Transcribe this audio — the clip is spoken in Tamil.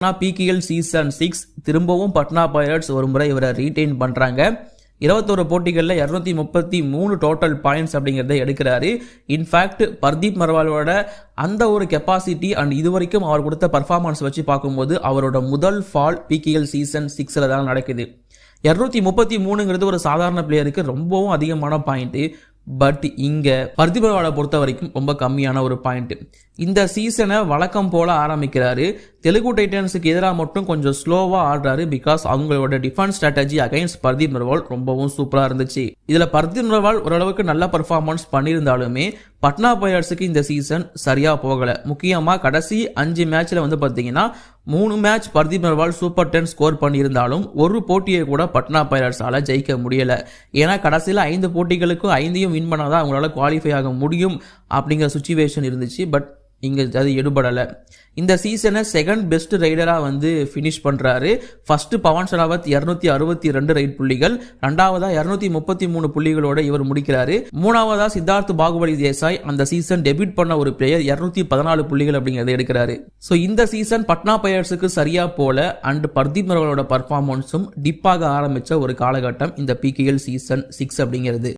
பிகேஎல் சீசன் 6 திரும்பவும் பட்னா பைரட்ஸ் ஒரு முறை இவரை ரீடைன் பண்றாங்க. 21 போட்டிகளில் 233 டோட்டல் பாயிண்ட்ஸ் அப்படிங்கிறத எடுக்கிறாரு. இன்ஃபேக்ட் பர்தீப் நர்வாலோட அந்த ஒரு கெப்பாசிட்டி அண்ட் இதுவரைக்கும் அவர் கொடுத்த பர்ஃபார்மன்ஸ் வச்சு பார்க்கும்போது அவரோட முதல் ஃபால் பிகேஎல் சீசன் 6 தான் நடக்குது. 233ங்கிறது ஒரு சாதாரண பிளேயருக்கு ரொம்பவும் அதிகமான பாயிண்ட். பட் இங்க பர்தீப் நர்வாலை பொறுத்த வரைக்கும் ரொம்ப கம்மியான ஒரு பாயிண்ட். இந்த சீசனை வழக்கம் போல ஆரம்பிக்கிறாரு. தெலுங்கு டைட்டன்ஸுக்கு எதிராக மட்டும் கொஞ்சம் ஸ்லோவா ஆடுறாரு. பிகாஸ் அவங்களோட defence strategy against Pardeep Narwal ரொம்பவும் சூப்பரா இருந்துச்சு. இதுல பர்தீப் நர்வால் ஓரளவுக்கு நல்ல பர்ஃபார்மன்ஸ் பண்ணியிருந்தாலுமே பட்னா பைரட்ஸுக்கு இந்த சீசன் சரியா போகல. முக்கியமா கடைசி 5 மேட்ச்ல பாத்தீங்கன்னா 3 match Pardeep Narwal super 10 score பண்ணியிருந்தாலும் ஒரு போட்டியை கூட பட்னா பைரட்ஸால ஜெயிக்க முடியல. ஏன்னா கடைசியில 5 போட்டிகளுக்கும் 5ஐயும் வின் பண்ணாதான் அவங்களால குவாலிஃபை ஆக முடியும் அப்படிங்கிற சுச்சுவேஷன் இருந்துச்சு. பட் இங்க அது எடுபடல. இந்த சீசனை செகண்ட் பெஸ்ட் ரைடரா பினிஷ் பண்றாரு. ஃபர்ஸ்ட் பவன் ஷராவத் 262 ரைட் புள்ளிகள், ரெண்டாவதா 233 புள்ளிகளோட இவர் முடிக்கிறாரு. மூணாவதா சித்தார்த் பாகுபலி தேசாய் அந்த சீசன் டெபியூட் பண்ண ஒரு பிளேயர் 214 புள்ளிகள் அப்படிங்கறத எடுக்கிறாரு. சோ இந்த சீசன் பட்னா பைரட்ஸுக்கு சரியா போல அண்ட் பர்தீப் நர்வாலோட பர்ஃபார்மன்ஸும் டிப்பாக ஆரம்பிச்ச ஒரு காலகட்டம் இந்த பிகேஎல் சீசன் 6 அப்படிங்கிறது.